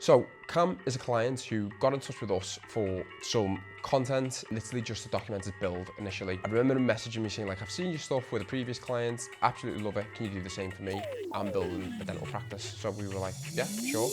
So Cam is a client who got in touch with us for some content, literally just to document his build initially. I remember him messaging me saying like, I've seen your stuff with a previous client, absolutely love it, can you do the same for me? I'm building a dental practice. So we were like, yeah, sure.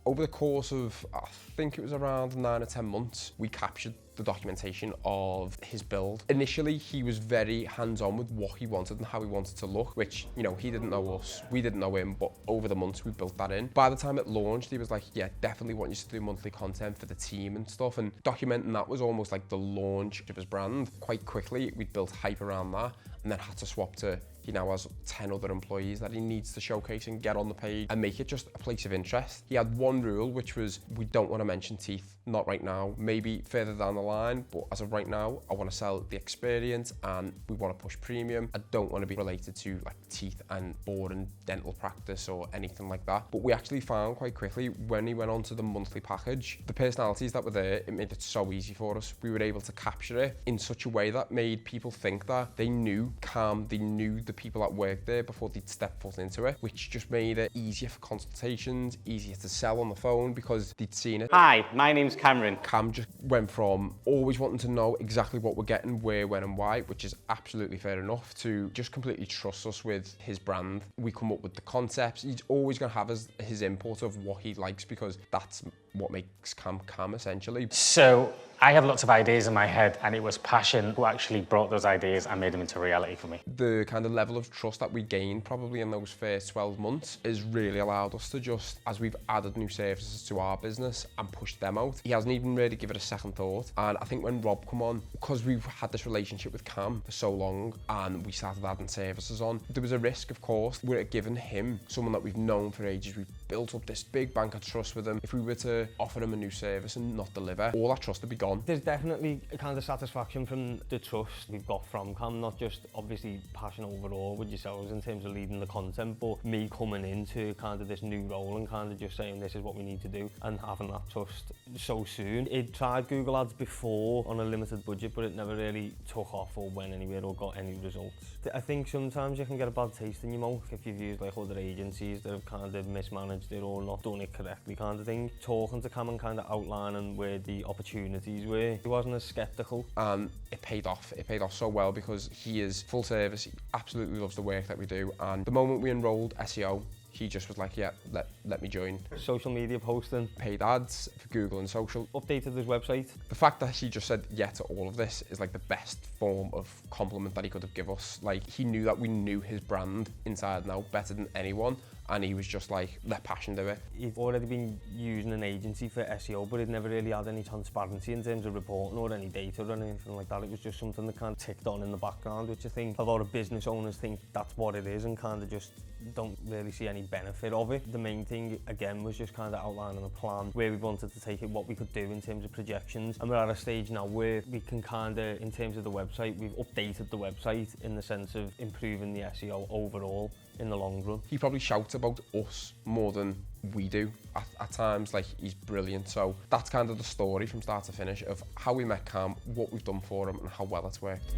Over the course of, I think it was around 9 or 10 months, we captured the documentation of his build. Initially, he was very hands-on with what he wanted and how he wanted to look, which, you know, he didn't know us, we didn't know him, but over the months we built that in. By the time it launched, he was like, yeah, definitely want you to do monthly content for the team and stuff, and documenting that was almost like the launch of his brand. Quite quickly, we built hype around that, and then had to swap to, he now has 10 other employees that he needs to showcase and get on the page and make it just a place of interest. He had one rule, which was we don't want to mention teeth, not right now, maybe further down the line, but as of right now, I want to sell the experience and we want to push premium. I don't want to be related to like teeth and boring dental practice or anything like that. But we actually found quite quickly when he went on to the monthly package, the personalities that were there, it made it so easy for us. We were able to capture it in such a way that made people think that they knew Cam, they knew the people that worked there before they'd step foot into it, which just made it easier for consultations, easier to sell on the phone because they'd seen it. Hi, my name's Kamran. Cam just went from always wanting to know exactly what we're getting, where, when and why, which is absolutely fair enough, to just completely trust us with his brand. We come up with the concepts. He's always going to have his input of what he likes because that's what makes Cam essentially. So I have lots of ideas in my head and it was passion who actually brought those ideas and made them into reality for me. The kind of level of trust that we gained probably in those first 12 months has really allowed us to just, as we've added new services to our business and pushed them out, he hasn't even really given it a second thought. And I think when Rob come on, because we've had this relationship with Cam for so long and we started adding services on, there was a risk, of course, we're giving him, someone that we've known for ages, we've built up this big bank of trust with him. If we were to offer him a new service and not deliver, all that trust would be gone. There's definitely a kind of satisfaction from the trust we've got from Cam, not just obviously passion overall with yourselves in terms of leading the content, but me coming into kind of this new role and kind of just saying this is what we need to do and having that trust so soon. It tried Google Ads before on a limited budget, but it never really took off or went anywhere or got any results. I think sometimes you can get a bad taste in your mouth if you've used like other agencies that have kind of mismanaged it or not done it correctly kind of thing. Talking to Cam and kind of outlining where the opportunities were, he wasn't as sceptical. And it paid off. It paid off so well because he is full service. He absolutely loves the work that we do. And the moment we enrolled SEO, he just was like, yeah, let me join. Social media posting. Paid ads for Google and social. Updated his website. The fact that he just said yeah to all of this is like the best form of compliment that he could have given us. Like, he knew that we knew his brand inside and out better than anyone. And he was just like, let passion do it. He'd already been using an agency for SEO, but he'd never really had any transparency in terms of reporting or any data or anything like that. It was just something that kind of ticked on in the background, which I think a lot of business owners think that's what it is and kind of just don't really see any benefit of it. The main thing, again, was just kind of outlining a plan where we wanted to take it, what we could do in terms of projections. And we're at a stage now where we can kind of, in terms of the website, we've updated the website in the sense of improving the SEO overall in the long run. He probably shouts about us more than we do at times. Like, he's brilliant. So that's kind of the story from start to finish of how we met Cam, what we've done for him and how well it's worked.